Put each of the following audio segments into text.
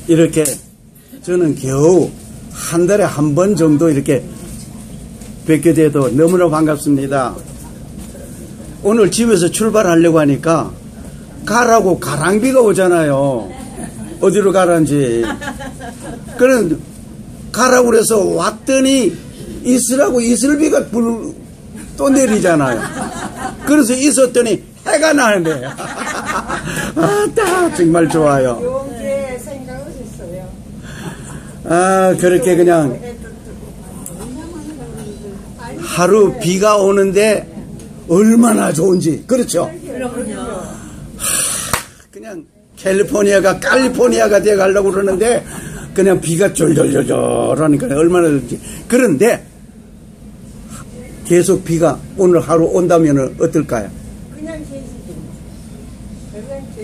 이렇게 저는 겨우 한 달에 한 번 정도 이렇게 뵙게 돼도 너무나 반갑습니다. 오늘 집에서 출발하려고 하니까 가라고 가랑비가 오잖아요. 어디로 가라는지. 그런 가라고 그래서 왔더니 있으라고 이슬비가 또 내리잖아요. 그래서 있었더니 해가 나는데 딱 정말 좋아요. 좋은 생각하셨어요. 그렇게 그냥 하루 비가 오는데 얼마나 좋은지. 그렇죠? 그냥 캘리포니아가 칼리포니아가 돼 가려고 그러는데 그냥 비가 쫄쫄쫄쫄 하니까 얼마나 좋지. 그런데 계속 비가 오늘 하루 온다면 어떨까요? 그냥 계시죠.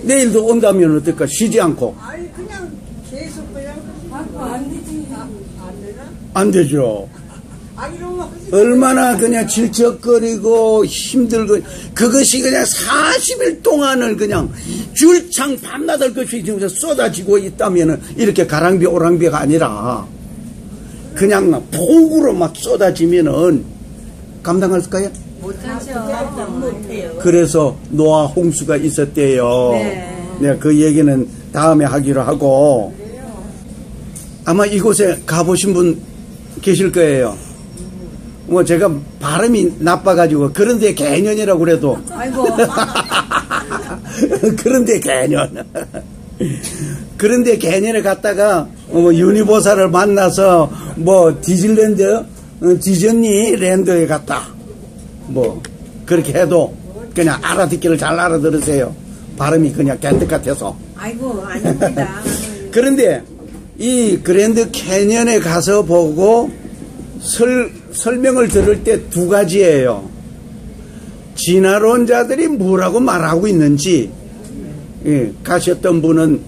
내일도 온다면 어떨까? 쉬지 않고. 아니 그냥 계속 그냥 안 되지. 안 되나? 안 되죠. 이러면 얼마나 그냥 질척거리고 힘들고 그것이 그냥 40일 동안을 그냥 줄창 밤낮을 것이 지금 쏟아지고 있다면은 이렇게 가랑비 오랑비가 아니라 그냥 막 폭우로 막 쏟아지면은 감당할까요? 못해요. 그래서 노아 홍수가 있었대요. 네, 그 얘기는 다음에 하기로 하고 아마 이곳에 가보신 분 계실 거예요. 뭐 제가 발음이 나빠가지고 그런데 개년이라고 그래도 아이고. 그런데 개년 그런데 개년에 갔다가 뭐 유니버설을 만나서 뭐 디즈니랜드 디즈니랜드에 갔다 뭐 그렇게 해도 그냥 알아듣기를 잘 알아들으세요. 발음이 그냥 깬득 같아서. 아이고, 아닙니다. 그런데 이 그랜드 캐년에 가서 보고 설명을 들을 때 두 가지예요. 진화론자들이 뭐라고 말하고 있는지 가셨던 분은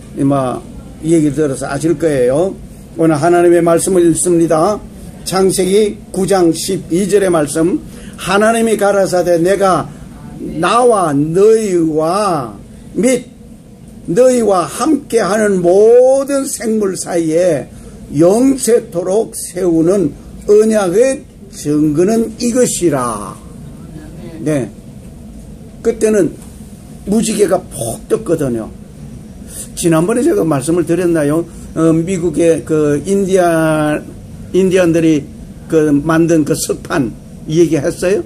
얘기 들어서 아실 거예요. 오늘 하나님의 말씀을 읽습니다. 창세기 9장 12절의 말씀. 하나님이 가라사대 내가 나와 너희와 및 너희와 함께하는 모든 생물 사이에 영세토록 세우는 언약의 증거는 이것이라. 네. 그때는 무지개가 폭 떴거든요. 지난번에 제가 말씀을 드렸나요? 미국의 그 인디언들이 그 만든 그 석판 얘기했어요?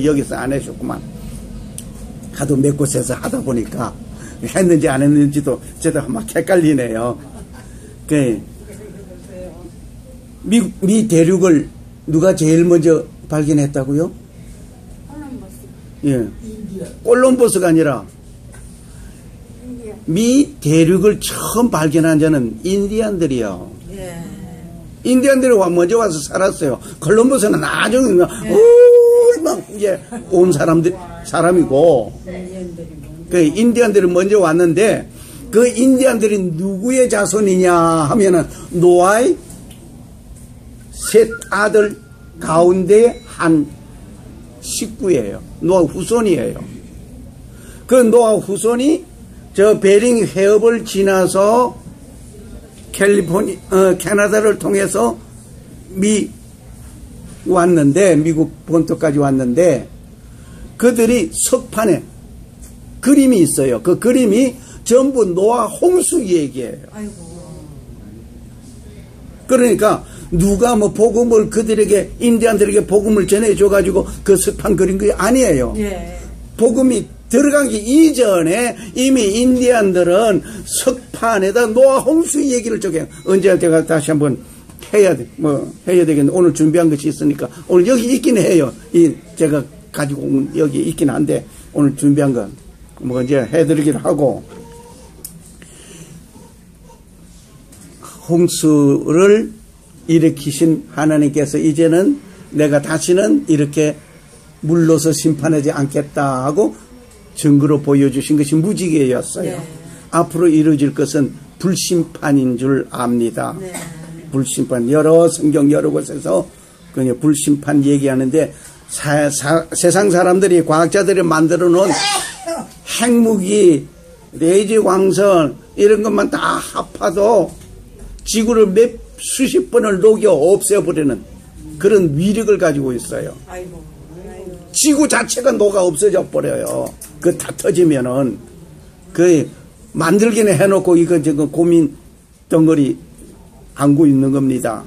여기서 안 해줬구만. 하도 몇 곳에서 하다 보니까 했는지 안 했는지도 저도 막 헷갈리네요. 미 대륙을 누가 제일 먼저 발견했다고요? 예. 콜럼버스가 아니라 미 대륙을 처음 발견한 자는 인디언들이요. 예. 인디언들이 먼저 와서 살았어요. 콜럼버스는 나중에 막 이제 온 사람이고 그 인디언들이 먼저 왔는데 그 인디언들이 누구의 자손이냐 하면은 노아의 셋 아들 가운데 한 식구예요. 노아 후손이에요. 그 노아 후손이 저 베링 해협을 지나서 캐나다를 통해서 미국 본토까지 왔는데 그들이 석판에 그림이 있어요. 그 그림이 전부 노아 홍수 얘기예요. 아이고. 그러니까 누가 뭐 복음을 그들에게 인디안들에게 복음을 전해줘가지고 그 석판 그린 게 아니에요. 예. 복음이 들어가기 이전에 이미 인디안들은 석판에다 노아 홍수 얘기를 적어요. 언제 제가 다시 한번 해야 되겠네. 오늘 준비한 것이 있으니까 오늘 여기 있긴 해요. 제가 가지고 온 여기 있긴 한데 오늘 준비한 건 뭐 이제 해드리기로 하고 홍수를 일으키신 하나님께서 이제는 내가 다시는 이렇게 물로서 심판하지 않겠다 하고 증거로 보여주신 것이 무지개였어요. 네. 앞으로 이루어질 것은 불심판인 줄 압니다. 네. 불심판 여러 성경 여러 곳에서 그냥 불심판 얘기하는데 세상 사람들이 과학자들이 만들어 놓은 핵무기 대지 광선 이런 것만 다 합하도 지구를 몇 수십 번을 녹여 없애버리는 그런 위력을 가지고 있어요. 아이고. 지구 자체가 녹아 없어져 버려요. 그 다 터지면은 그 만들기는 해놓고 이거 지금 고민 덩어리 안고 있는 겁니다.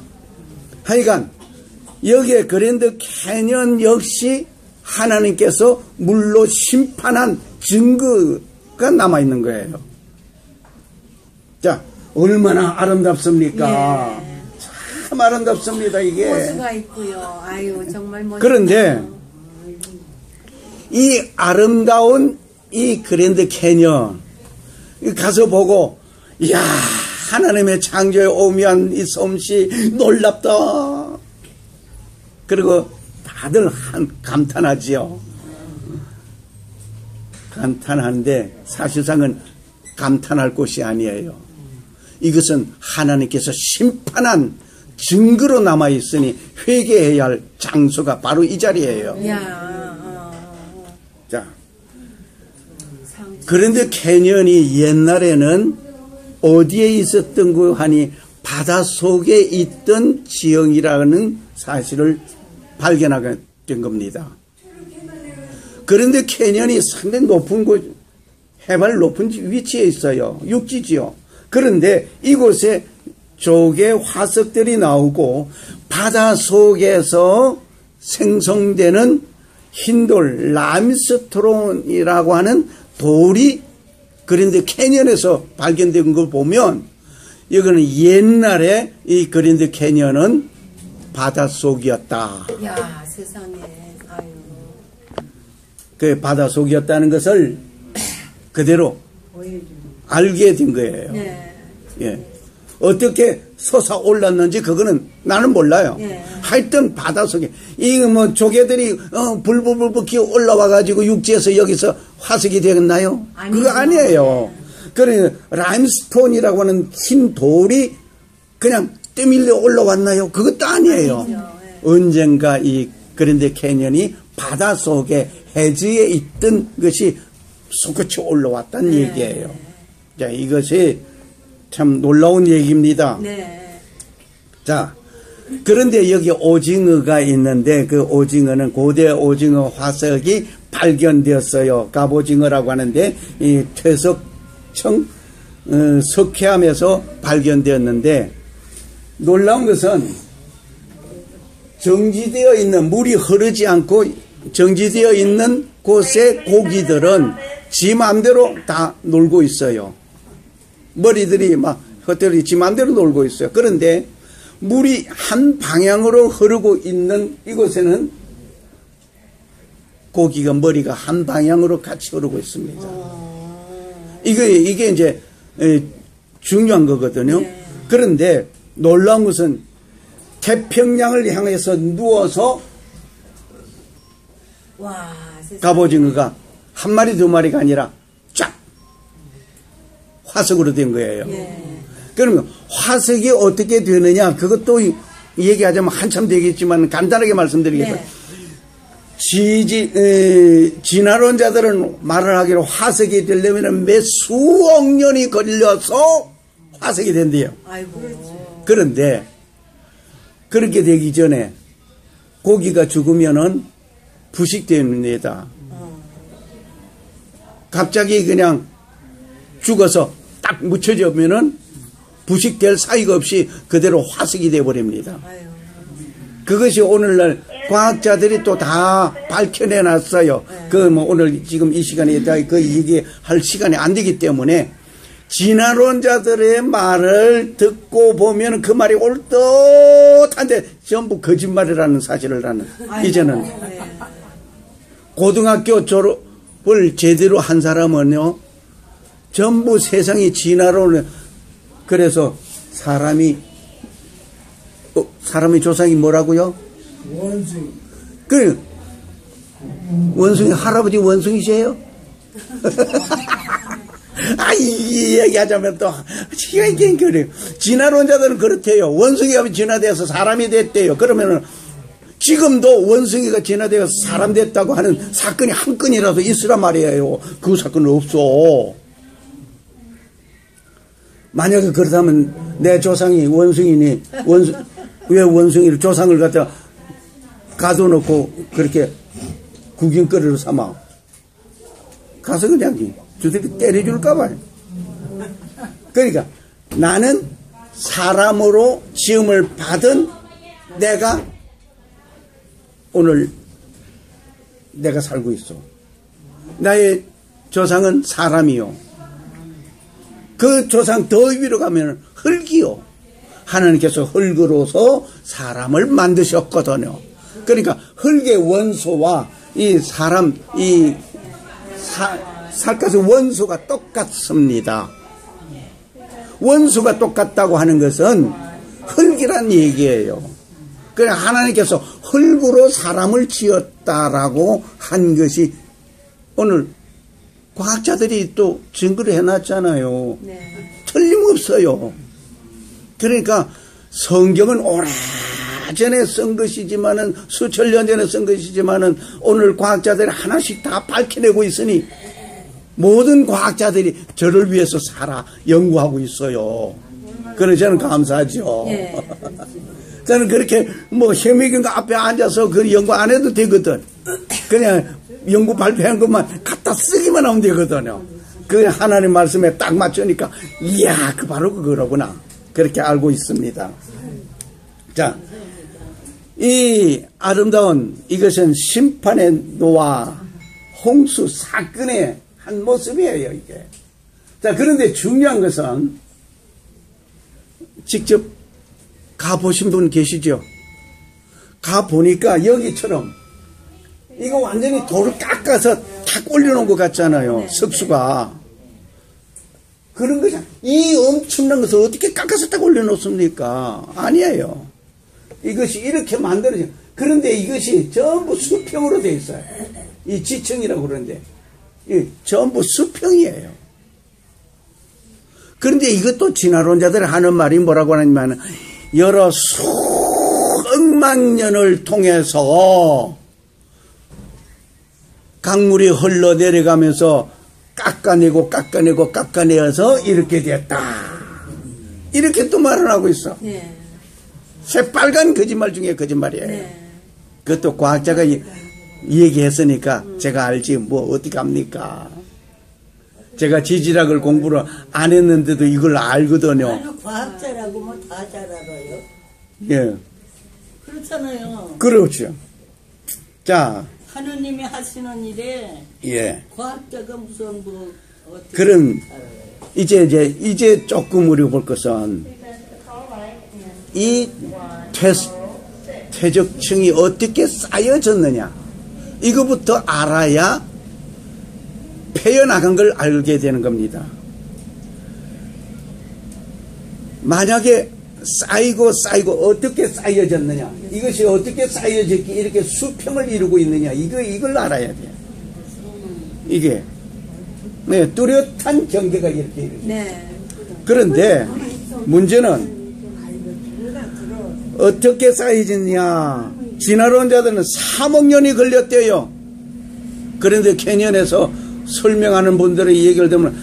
하여간 여기에 그랜드 캐년 역시 하나님께서 물로 심판한 증거가 남아있는 거예요. 자, 얼마나 아름답습니까? 예. 참 아름답습니다, 이게. 호수가 있고요. 아유, 정말 멋있다. 그런데 이 아름다운 이 그랜드 캐년 가서 보고, 이야, 하나님의 창조에 오묘한 이 솜씨 놀랍다. 그리고 다들 감탄하지요. 감탄하는데 사실상은 감탄할 것이 아니에요. 이것은 하나님께서 심판한 증거로 남아있으니 회개해야 할 장소가 바로 이 자리예요. 자, 그런데 캐년이 옛날에는 어디에 있었던 거 하니 바닷속에 있던 지형이라는 사실을 발견하게 된 겁니다. 그런데 캐년이 상당히 높은 곳, 해발 높은 위치에 있어요. 육지지요. 그런데 이곳에 조개 화석들이 나오고 바닷속에서 생성되는 흰돌, 라임스톤이라고 하는 돌이 그랜드 캐년에서 발견된 걸 보면 이거는 옛날에 이 그랜드 캐년은 바닷속이었다. 야, 세상에. 아유. 그 바닷속이었다는 것을 그대로 알게 된 거예요. 네. 예. 어떻게 솟아올랐는지 그거는 나는 몰라요. 예. 하여튼 바닷속에 이거 뭐 조개들이 불불불불 기어 올라와 가지고 육지에서 여기서 화석이 되겠나요? 아니죠. 그거 아니에요. 그래 라임스톤이라고 하는 흰 돌이 그냥 떠밀려 올라왔나요? 그것도 아니에요. 아니죠. 예. 언젠가 이 그랜드 캐년이 바닷속에 해지에 있던 것이 솟구쳐 올라왔다는 얘기예요. 자, 이것이 참 놀라운 얘기입니다. 네. 자, 그런데 여기 오징어가 있는데 그 오징어는 고대 오징어 화석이 발견되었어요. 갑오징어라고 하는데 이 퇴석청 석회암에서 발견되었는데 놀라운 것은 정지되어 있는 물이 흐르지 않고 정지되어 있는 곳의 고기들은 지 마음대로 다 놀고 있어요. 머리들이 막 헛되이 지 마음대로 놀고 있어요. 그런데 물이 한 방향으로 흐르고 있는 이곳에는 고기가 머리가 한 방향으로 같이 흐르고 있습니다. 이게 이제 중요한 거거든요. 네. 그런데 놀라운 것은 태평양을 향해서 누워서 와, 세상에. 갑오징어가 한 마리 두 마리가 아니라 쫙 화석으로 된 거예요. 예. 그러면 화석이 어떻게 되느냐 그것도 얘기하자면 한참 되겠지만 간단하게 말씀드리겠습니다. 네. 진화론자들은 말을 하기로 화석이 되려면 몇 수억 년이 걸려서 화석이 된대요. 아이고. 그런데 그렇게 되기 전에 고기가 죽으면은 부식됩니다. 갑자기 그냥 죽어서 딱 묻혀지면은 부식될 사이가 없이 그대로 화석이 되어버립니다. 아유. 그것이 오늘날 과학자들이 또 다 밝혀내 놨어요. 그 뭐 오늘 지금 이 시간에 다 그 얘기할 시간이 안 되기 때문에 진화론자들의 말을 듣고 보면 그 말이 옳듯한데 전부 거짓말이라는 사실을 나는 이제는 네. 고등학교 졸업을 제대로 한 사람은요 전부 세상이 진화론을 그래서 사람이 조상이 뭐라고요? 원숭이. 그 원숭이 할아버지 원숭이세요? 이 얘기하자면 또 시간이 그래요. 진화론자들은 그렇대요. 원숭이가 진화돼서 사람이 됐대요. 그러면은 지금도 원숭이가 진화되어서 사람 됐다고 하는 사건이 한 건이라도 있으란 말이에요. 그 사건은 없어. 만약에 그렇다면 내 조상이 원숭이니 왜 원숭이를 조상을 갖다 가둬놓고 그렇게 구경거리로 삼아? 가서 그냥 저들이 때려줄까봐. 그러니까 나는 사람으로 지음을 받은 내가 오늘 내가 살고 있어. 나의 조상은 사람이요. 그 조상 더 위로 가면 흙이요. 하나님께서 흙으로서 사람을 만드셨거든요. 그러니까 흙의 원소와 이 사람, 이 살갗의 원소가 똑같습니다. 원소가 똑같다고 하는 것은 흙이란 얘기예요. 그래 하나님께서 흙으로 사람을 지었다라고 한 것이 오늘 과학자들이 또 증거를 해놨잖아요. 네. 틀림없어요. 그러니까 성경은 오래전에 쓴 것이지만은 수천 년 전에 쓴 것이지만은 오늘 과학자들이 하나씩 다 밝혀내고 있으니 모든 과학자들이 저를 위해서 살아 연구하고 있어요. 그래서 저는 감사하죠. 네. 저는 그렇게 뭐 현미경과 앞에 앉아서 그 연구 안 해도 되거든. 그냥 연구 발표한 것만 갖다 쓰기만 하면 되거든요. 그 하나님 말씀에 딱 맞추니까 이야 그 바로 그거로구나. 그렇게 알고 있습니다. 자, 이 아름다운 이것은 심판의 노아 홍수 사건의 한 모습이에요, 이게. 자, 그런데 중요한 것은 직접 가보신 분 계시죠? 가보니까 여기처럼 이거 완전히 돌을 깎아서 탁 올려놓은 것 같잖아요. 석수가. 그런 거잖아요. 이 엄청난 것을 어떻게 깎아서 딱 올려놓습니까? 아니에요. 이것이 이렇게 만들어져. 그런데 이것이 전부 수평으로 되어 있어요. 이 지층이라고 그러는데 전부 수평이에요. 그런데 이것도 진화론자들이 하는 말이 뭐라고 하냐면 여러 수억만 년을 통해서 강물이 흘러내려가면서 깎아내어서 이렇게 됐다. 이렇게 또 말을 하고 있어. 네. 새빨간 거짓말 중에 거짓말이에요. 네. 그것도 과학자가 얘기했으니까 제가 알지 뭐 어떻게 합니까? 제가 지질학을 공부를 안 했는데도 이걸 알거든요. 아니, 과학자라고 뭐 다 잘 알아요. 예. 그렇잖아요. 그렇죠. 자, 하느님이 하시는 일에 예. 과학자가 무슨 뭐 어떻게 그럼 알아요? 이제 조금 우려볼 것은 이 퇴적층이 어떻게 쌓여졌느냐 이거부터 알아야 패여나간 걸 알게 되는 겁니다. 만약에 쌓이고 어떻게 쌓여졌느냐 이것이 어떻게 쌓여졌기 이렇게 수평을 이루고 있느냐 이걸 알아야 돼요. 이게 네, 뚜렷한 경계가 이렇게 이루어져요. 네. 그런데 문제는 어떻게 쌓여졌냐. 진화론자들은 3억 년이 걸렸대요. 그런데 캐년에서 설명하는 분들의 얘기를 들으면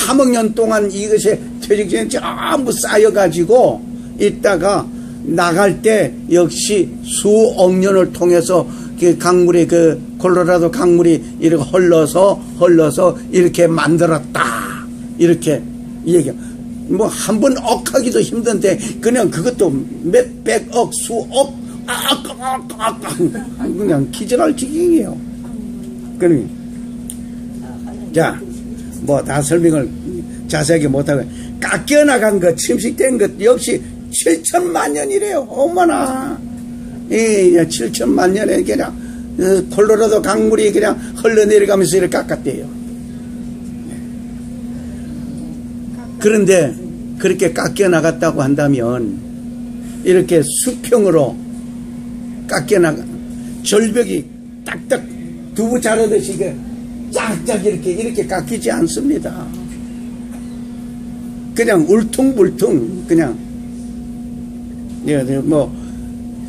3억 년 동안 이것이 퇴적층이 전부 쌓여가지고 있다가 나갈 때 역시 수억 년을 통해서 그 강물이 그 콜로라도 강물이 이렇게 흘러서 이렇게 만들었다. 이렇게 얘기. 뭐 한 번 억하기도 힘든데 그냥 그것도 몇백억 수억 그냥 기절할 지경이에요. 그러니 자, 뭐 다 설명을 자세하게 못하고 깎여나간 것, 침식된 것 역시 7천만 년이래요. 어머나 이 7천만 년에 그냥 콜로라도 강물이 그냥 흘러내려가면서 이렇게 깎았대요. 그런데 그렇게 깎여나갔다고 한다면 이렇게 수평으로 깎여나가 절벽이 딱딱 두부 자르듯이 쫙쫙 이렇게 깎이지 않습니다. 그냥 울퉁불퉁 그냥 뭐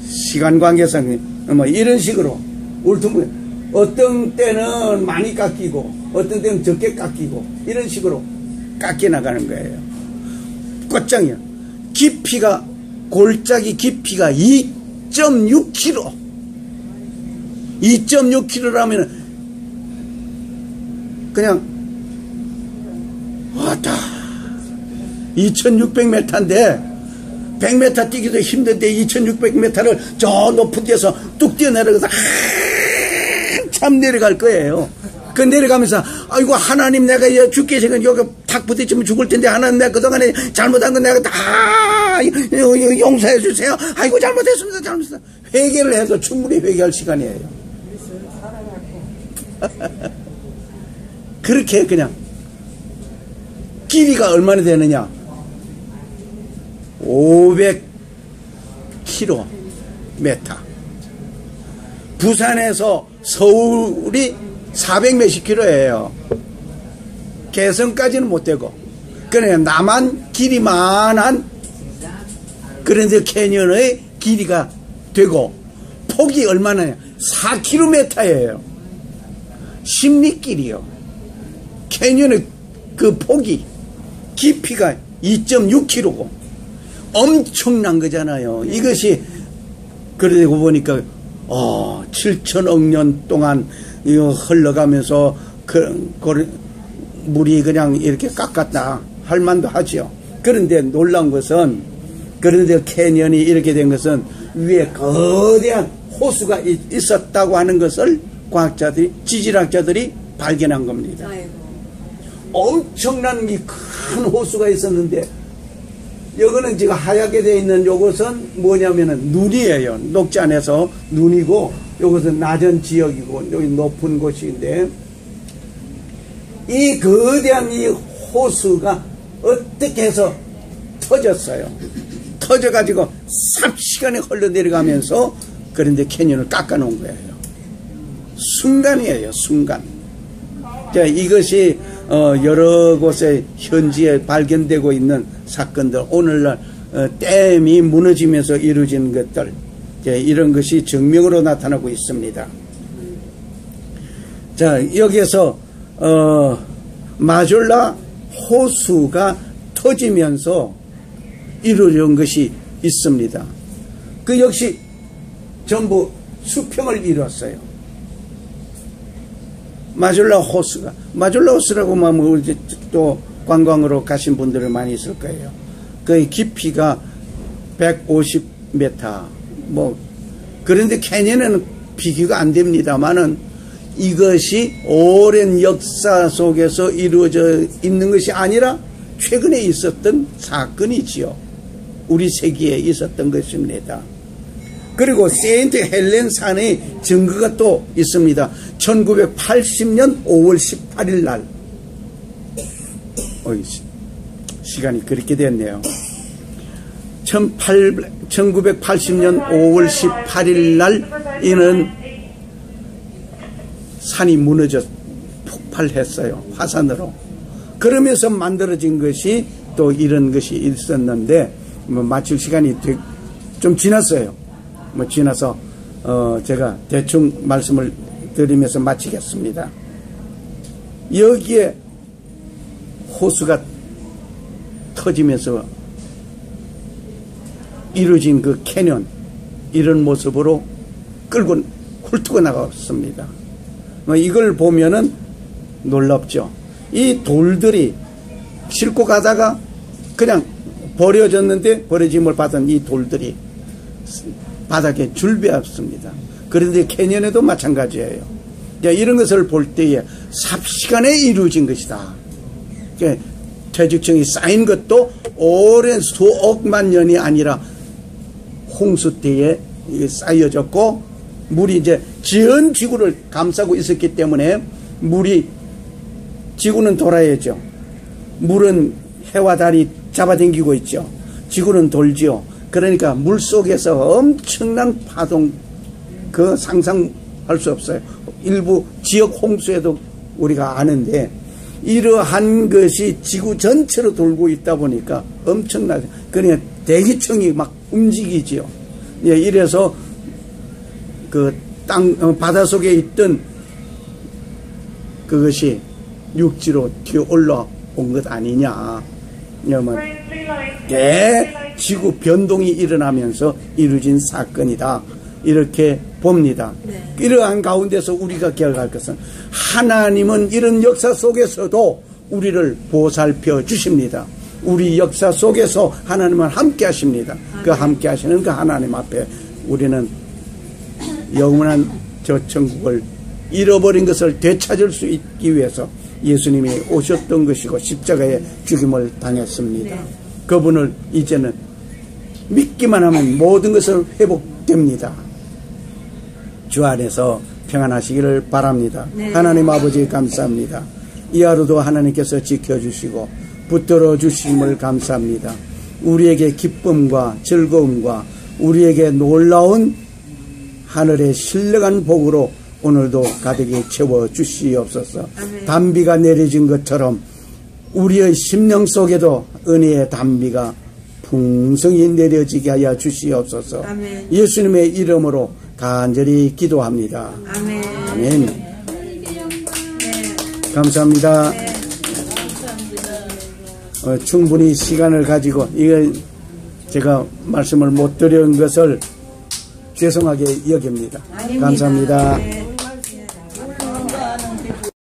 시간 관계상 뭐 이런 식으로 울퉁불퉁 어떤 때는 많이 깎이고 어떤 때는 적게 깎이고 이런 식으로 깎여 나가는 거예요. 꽃장이야. 깊이가, 골짜기 깊이가 2.6km. 2.6km라면 그냥 왔다. 2600m인데 100m 뛰기도 힘든데 2600m를 저 높은 데서 뚝 뛰어내려가서 한참 내려갈 거예요. 그 내려가면서 아이고 하나님 내가 죽게 생긴 여기 탁 부딪히면 죽을 텐데 하나님 내가 그동안에 잘못한 건 내가 다 용서해 주세요. 아이고 잘못했습니다. 잘못했습니다. 회개를 해도 충분히 회개할 시간이에요. 그렇게 그냥 길이가 얼마나 되느냐 500km. 부산에서 서울이 400 몇십 킬로예요. 개성까지는 못 되고 그냥 남한 길이만한 그런데 캐년의 길이가 되고 폭이 얼마나냐 4km예요. 십리길이요. 캐년의 그 폭이 깊이가 2.6km고 엄청난 거잖아요. 이것이 그러고 보니까 7천억 년 동안 이거 흘러가면서 물이 그냥 이렇게 깎았다 할 만도 하죠. 그런데 놀라운 것은 그런데 캐년이 이렇게 된 것은 위에 거대한 호수가 있었다고 하는 것을 과학자들이 지질학자들이 발견한 겁니다. 엄청난 이 큰 호수가 있었는데 이거는 지금 하얗게 되어 있는 요것은 뭐냐면은 눈이에요. 녹지 안에서 눈이고 요것은 낮은 지역이고 여기 높은 곳인데 이 거대한 이 호수가 어떻게 해서 터졌어요. 터져가지고 삽시간에 흘러내려가면서 그런데 캐년을 깎아놓은 거예요. 순간이에요. 순간. 자, 이것이 여러 곳에 현지에 발견되고 있는 사건들, 오늘날 댐이 무너지면서 이루어진 것들, 이런 것이 증명으로 나타나고 있습니다. 자, 여기에서 마졸라 호수가 터지면서 이루어진 것이 있습니다. 그 역시 전부 수평을 이뤘어요. 마졸라 호수라고 하면 또 관광으로 가신 분들이 많이 있을 거예요. 그 깊이가 150m. 그런데 캐년에는 비교가 안 됩니다만은 이것이 오랜 역사 속에서 이루어져 있는 것이 아니라 최근에 있었던 사건이지요. 우리 세기에 있었던 것입니다. 그리고 세인트 헬렌 산의 증거가 또 있습니다. 1980년 5월 18일 날. 시간이 그렇게 됐네요. 1980년 5월 18일 날 이는 산이 무너져 폭발했어요. 화산으로. 그러면서 만들어진 것이 또 이런 것이 있었는데 마칠 시간이 좀 지났어요. 지나서 제가 대충 말씀을 드리면서 마치겠습니다. 여기에 호수가 터지면서 이루어진 그 캐년 이런 모습으로 끌고 훑고 나갔습니다. 이걸 보면은 놀랍죠. 이 돌들이 싣고 가다가 그냥 버려짐을 받은 이 돌들이 바닥에 줄배었습니다. 그런데 캐년에도 마찬가지예요. 이런 것을 볼 때에 삽시간에 이루어진 것이다. 퇴직층이 쌓인 것도 오랜 수억만 년이 아니라 홍수 때에 쌓여졌고 물이 이제 전 지구를 감싸고 있었기 때문에 지구는 돌아야죠. 물은 해와 달이 잡아당기고 있죠. 지구는 돌지요. 그러니까 물 속에서 엄청난 파동, 상상할 수 없어요. 일부 지역 홍수에도 우리가 아는데, 이러한 것이 지구 전체로 돌고 있다 보니까 엄청나죠. 그러니까 대기층이 막 움직이지요. 이래서 바다 속에 있던 그것이 육지로 튀어 올라온 것 아니냐. 지구 변동이 일어나면서 이루어진 사건이다. 이렇게 봅니다. 이러한 가운데서 우리가 기억할 것은 하나님은 이런 역사 속에서도 우리를 보살펴 주십니다. 우리 역사 속에서 하나님은 함께 하십니다. 그 함께 하시는 그 하나님 앞에 우리는 영원한 저 천국을 잃어버린 것을 되찾을 수 있기 위해서 예수님이 오셨던 것이고 십자가에 죽임을 당했습니다. 그분을 이제는 믿기만 하면 모든 것을 회복됩니다. 주 안에서 평안하시기를 바랍니다. 하나님 아버지 감사합니다. 이 하루도 하나님께서 지켜주시고 붙들어 주심을 감사합니다. 우리에게 기쁨과 즐거움과 우리에게 놀라운 하늘의 신령한 복으로 오늘도 가득히 채워주시옵소서. 단비가 내려진 것처럼 우리의 심령 속에도 은혜의 단비가 풍성히 내려지게 하여 주시옵소서. 아멘. 예수님의 이름으로 간절히 기도합니다. 아멘. 아멘. 감사합니다. 충분히 시간을 가지고 이걸 제가 말씀을 못 드린 것을 죄송하게 여깁니다. 감사합니다.